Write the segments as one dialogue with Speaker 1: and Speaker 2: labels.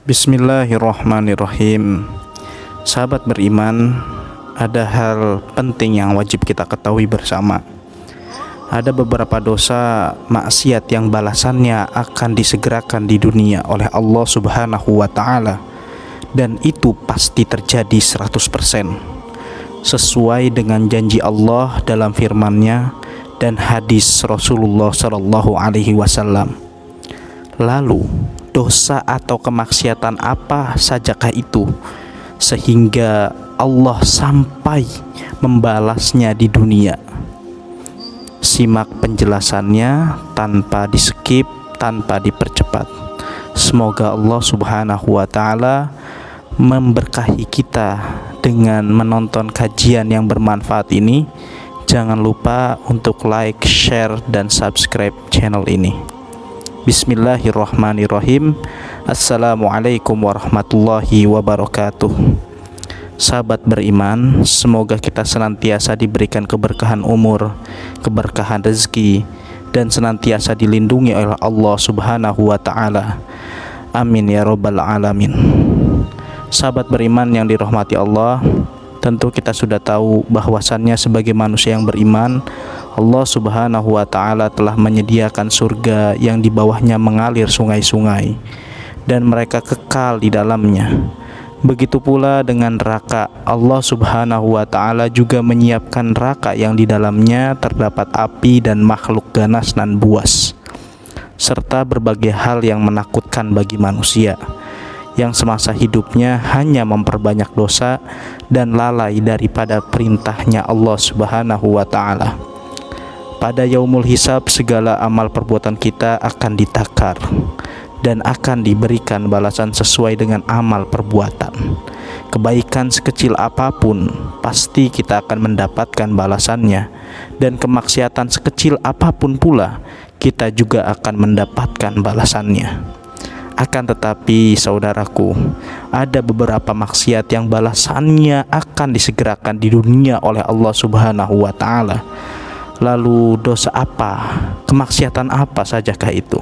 Speaker 1: Bismillahirrahmanirrahim. Sahabat beriman, ada hal penting yang wajib kita ketahui bersama. Ada beberapa dosa maksiat yang balasannya akan disegerakan di dunia oleh Allah Subhanahu wa ta'ala, dan itu pasti terjadi 100% sesuai dengan janji Allah dalam firman-Nya dan hadis Rasulullah Shallallahu Alaihi Wasallam. Lalu dosa atau kemaksiatan apa sajakah itu sehingga Allah sampai membalasnya di dunia? Simak penjelasannya tanpa di-skip, tanpa dipercepat. Semoga Allah Subhanahu wa ta'ala memberkahi kita dengan menonton kajian yang bermanfaat ini. Jangan lupa untuk like, share, dan subscribe channel ini. Bismillahirrahmanirrahim. Assalamualaikum warahmatullahi wabarakatuh. Sahabat beriman, semoga kita senantiasa diberikan keberkahan umur, keberkahan rezeki, dan senantiasa dilindungi oleh Allah Subhanahu wa ta'ala. Amin ya rabbal alamin. Sahabat beriman yang dirahmati Allah, tentu kita sudah tahu bahwasannya sebagai manusia yang beriman, Allah Subhanahu wa ta'ala telah menyediakan surga yang di bawahnya mengalir sungai-sungai dan mereka kekal di dalamnya. Begitu pula dengan neraka, Allah Subhanahu wa ta'ala juga menyiapkan neraka yang di dalamnya terdapat api dan makhluk ganas dan buas, serta berbagai hal yang menakutkan bagi manusia yang semasa hidupnya hanya memperbanyak dosa dan lalai daripada perintahnya Allah Subhanahu wa ta'ala. Pada yaumul hisab, segala amal perbuatan kita akan ditakar dan akan diberikan balasan sesuai dengan amal perbuatan. Kebaikan sekecil apapun pasti kita akan mendapatkan balasannya, dan kemaksiatan sekecil apapun pula kita juga akan mendapatkan balasannya. Akan tetapi saudaraku, ada beberapa maksiat yang balasannya akan disegerakan di dunia oleh Allah Subhanahu wa ta'ala. Lalu dosa apa, kemaksiatan apa sajakah itu?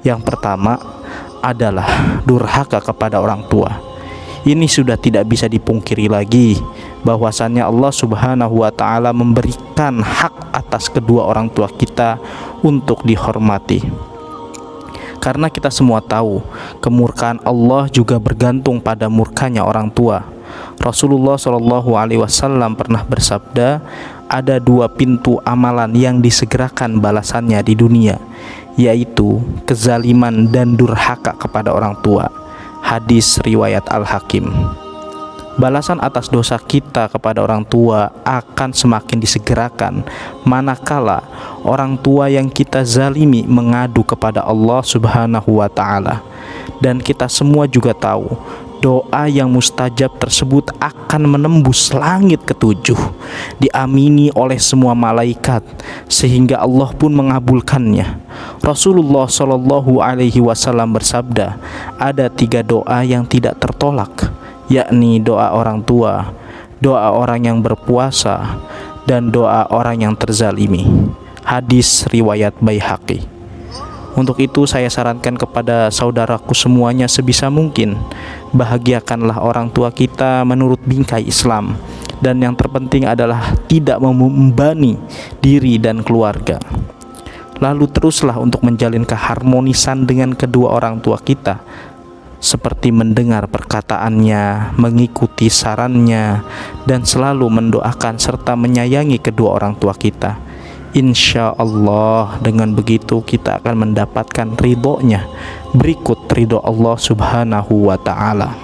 Speaker 1: Yang pertama adalah durhaka kepada orang tua. Ini sudah tidak bisa dipungkiri lagi bahwasannya Allah Subhanahu wa ta'ala memberikan hak atas kedua orang tua kita untuk dihormati. Karena kita semua tahu kemurkaan Allah juga bergantung pada murkanya orang tua. Rasulullah Shallallahu Alaihi Wasallam pernah bersabda, ada dua pintu amalan yang disegerakan balasannya di dunia, yaitu kezaliman dan durhaka kepada orang tua. Hadis riwayat Al-Hakim. Balasan atas dosa kita kepada orang tua akan semakin disegerakan manakala orang tua yang kita zalimi mengadu kepada Allah Subhanahu wa ta'ala. Dan kita semua juga tahu doa yang mustajab tersebut akan menembus langit ketujuh, diamini oleh semua malaikat, sehingga Allah pun mengabulkannya. Rasulullah Shallallahu Alaihi Wasallam bersabda, ada 3 doa yang tidak tertolak, yakni doa orang tua, doa orang yang berpuasa, dan doa orang yang terzalimi. Hadis riwayat Baihaqi. Untuk itu saya sarankan kepada saudaraku semuanya, sebisa mungkin bahagiakanlah orang tua kita menurut bingkai Islam, dan yang terpenting adalah tidak membebani diri dan keluarga. Lalu teruslah untuk menjalin keharmonisan dengan kedua orang tua kita, seperti mendengar perkataannya, mengikuti sarannya, dan selalu mendoakan serta menyayangi kedua orang tua kita. Insya Allah dengan begitu kita akan mendapatkan ridhonya. Berikut ridho Allah Subhanahu wa ta'ala.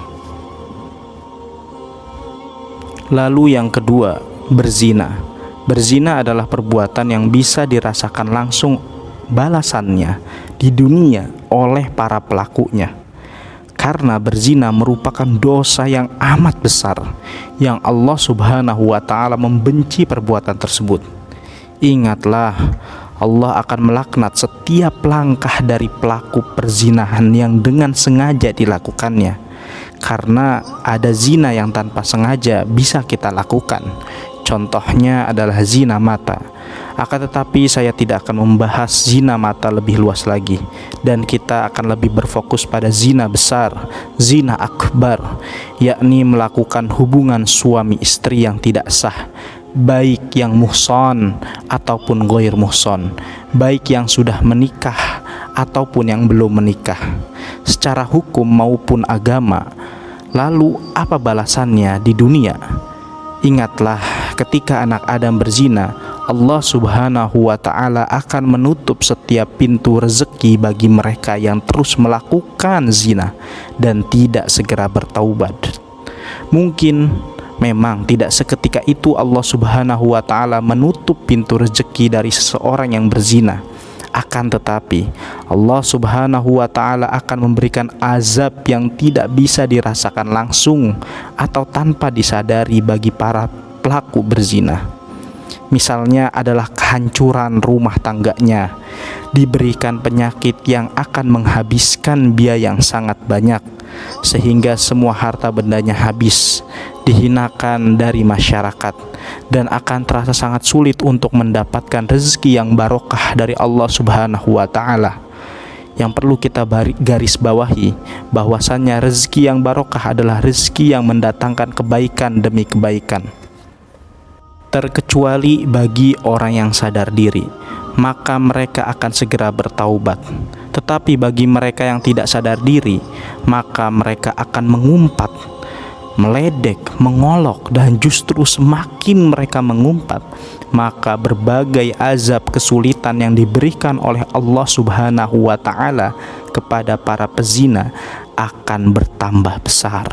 Speaker 1: Lalu yang kedua, berzina. Berzina adalah perbuatan yang bisa dirasakan langsung balasannya di dunia oleh para pelakunya. Karena berzina merupakan dosa yang amat besar, yang Allah Subhanahu wa ta'ala membenci perbuatan tersebut. Ingatlah, Allah akan melaknat setiap langkah dari pelaku perzinahan yang dengan sengaja dilakukannya. Karena ada zina yang tanpa sengaja bisa kita lakukan, Contohnya adalah zina mata. Akan tetapi saya tidak akan membahas zina mata lebih luas lagi, dan kita akan lebih berfokus pada zina besar, zina akbar, yakni melakukan hubungan suami istri yang tidak sah, baik yang muhson ataupun ghair muhson, baik yang sudah menikah ataupun yang belum menikah, secara hukum maupun agama. Lalu apa balasannya di dunia? Ingatlah, ketika anak Adam berzina, Allah Subhanahu wa ta'ala akan menutup setiap pintu rezeki bagi mereka yang terus melakukan zina dan tidak segera bertaubat. Mungkin memang tidak seketika itu Allah Subhanahu wa ta'ala menutup pintu rezeki dari seseorang yang berzina. Akan tetapi Allah Subhanahu wa ta'ala akan memberikan azab yang tidak bisa dirasakan langsung atau tanpa disadari bagi para pelaku berzina. Misalnya adalah kehancuran rumah tangganya, diberikan penyakit yang akan menghabiskan biaya yang sangat banyak, sehingga semua harta bendanya habis, dihinakan dari masyarakat, dan akan terasa sangat sulit untuk mendapatkan rezeki yang barokah dari Allah Subhanahu wa ta'ala. Yang perlu kita garis bawahi, bahwasannya rezeki yang barokah adalah rezeki yang mendatangkan kebaikan demi kebaikan. Terkecuali bagi orang yang sadar diri, maka mereka akan segera bertaubat. Tetapi bagi mereka yang tidak sadar diri, maka mereka akan mengumpat, meledek, mengolok, dan justru semakin mereka mengumpat, maka berbagai azab kesulitan yang diberikan oleh Allah Subhanahu wa ta'ala kepada para pezina akan bertambah besar.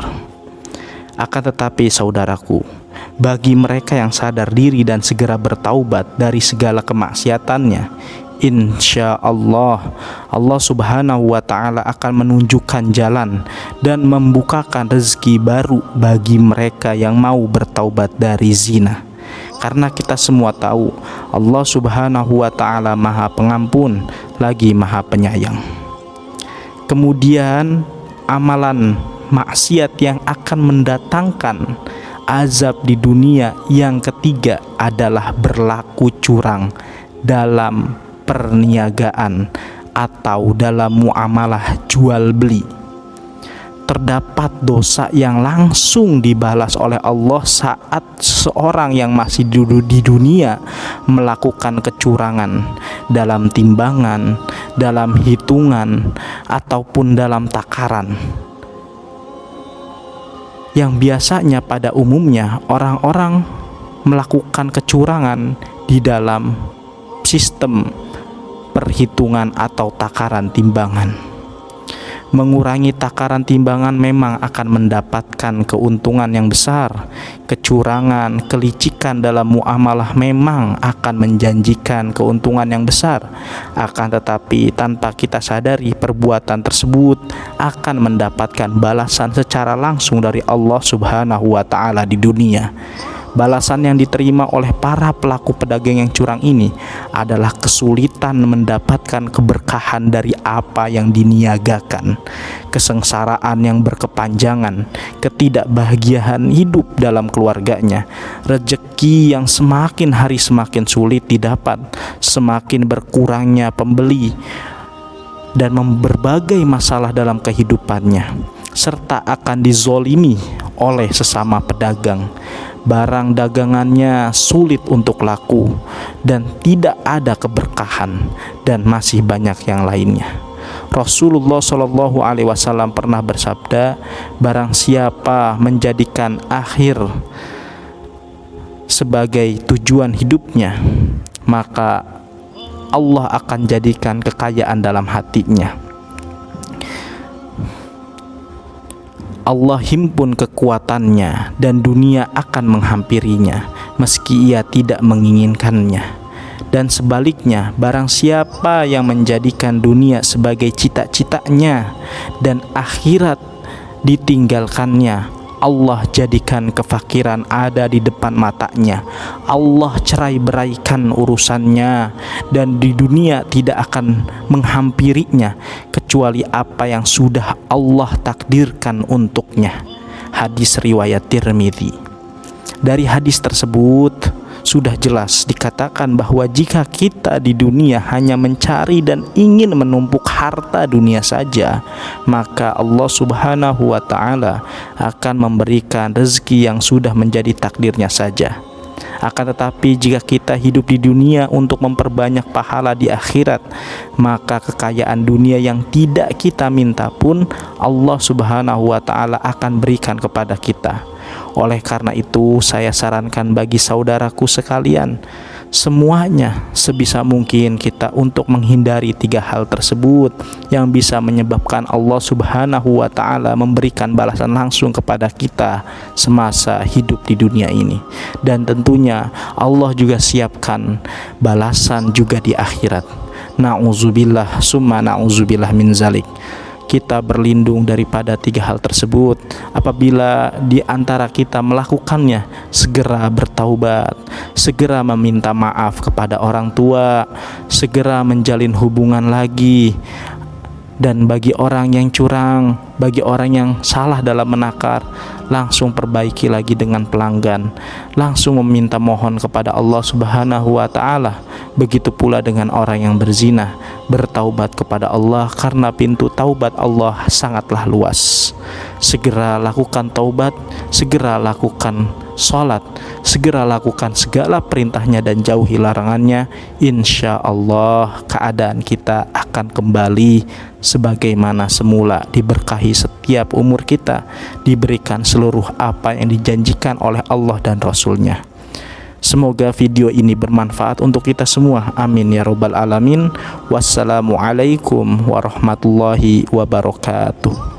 Speaker 1: Akan tetapi saudaraku, bagi mereka yang sadar diri dan segera bertaubat dari segala kemaksiatannya, insya Allah, Allah Subhanahu wa ta'ala akan menunjukkan jalan dan membukakan rezeki baru bagi mereka yang mau bertaubat dari zina. Karena kita semua tahu Allah Subhanahu wa ta'ala Maha Pengampun lagi Maha Penyayang. Kemudian amalan maksiat yang akan mendatangkan azab di dunia yang ketiga adalah berlaku curang dalam perniagaan atau dalam muamalah jual beli. Terdapat dosa yang langsung dibalas oleh Allah saat seorang yang masih duduk di dunia melakukan kecurangan dalam timbangan, dalam hitungan, ataupun dalam takaran. Yang biasanya pada umumnya orang-orang melakukan kecurangan di dalam sistem perhitungan atau takaran timbangan. Mengurangi takaran timbangan memang akan mendapatkan keuntungan yang besar. Kecurangan, kelicikan dalam muamalah memang akan menjanjikan keuntungan yang besar. Akan tetapi tanpa kita sadari, perbuatan tersebut akan mendapatkan balasan secara langsung dari Allah Subhanahu wa ta'ala di dunia. Balasan yang diterima oleh para pelaku pedagang yang curang ini adalah kesulitan mendapatkan keberkahan dari apa yang diniagakan, kesengsaraan yang berkepanjangan, ketidakbahagiaan hidup dalam keluarganya, rejeki yang semakin hari semakin sulit didapat, semakin berkurangnya pembeli, dan berbagai masalah dalam kehidupannya, serta akan dizolimi oleh sesama pedagang. Barang dagangannya sulit untuk laku dan tidak ada keberkahan, dan masih banyak yang lainnya. Rasulullah Shallallahu Alaihi Wasallam pernah bersabda, barang siapa menjadikan akhir sebagai tujuan hidupnya, maka Allah akan jadikan kekayaan dalam hatinya. Allah himpun kekuatannya dan dunia akan menghampirinya meski ia tidak menginginkannya. Dan sebaliknya, barang siapa yang menjadikan dunia sebagai cita-citanya dan akhirat ditinggalkannya, Allah jadikan kefakiran ada di depan matanya. Allah cerai beraikan urusannya, dan di dunia tidak akan menghampirinya kecuali apa yang sudah Allah takdirkan untuknya. Hadis riwayat Tirmidzi. Dari hadis tersebut sudah jelas dikatakan bahwa jika kita di dunia hanya mencari dan ingin menumpuk harta dunia saja, maka Allah Subhanahu wa Ta'ala akan memberikan rezeki yang sudah menjadi takdirnya saja. Akan tetapi jika kita hidup di dunia untuk memperbanyak pahala di akhirat, maka kekayaan dunia yang tidak kita minta pun Allah Subhanahu wa Ta'ala akan berikan kepada kita. Oleh karena itu, saya sarankan bagi saudaraku sekalian, semuanya sebisa mungkin kita untuk menghindari 3 hal tersebut yang bisa menyebabkan Allah Subhanahu wa Ta'ala memberikan balasan langsung kepada kita semasa hidup di dunia ini. Dan tentunya Allah juga siapkan balasan juga di akhirat. Na'udzubillah summa na'udzubillah min zalik. Kita berlindung daripada 3 hal tersebut. Apabila di antara kita melakukannya, segera bertaubat, segera meminta maaf kepada orang tua, segera menjalin hubungan lagi. Dan bagi orang yang curang, bagi orang yang salah dalam menakar, langsung perbaiki lagi dengan pelanggan, langsung meminta mohon kepada Allah Subhanahu wa Ta'ala. Begitu pula dengan orang yang berzina, bertaubat kepada Allah karena pintu taubat Allah sangatlah luas. Segera lakukan taubat, segera lakukan sholat, segera lakukan segala perintahnya dan jauhi larangannya. Insya Allah keadaan kita akan kembali sebagaimana semula, diberkahi setiap umur kita, diberikan seluruh apa yang dijanjikan oleh Allah dan Rasulnya. Semoga video ini bermanfaat untuk kita semua. Amin ya rabbal alamin. Wassalamualaikum warahmatullahi wabarakatuh.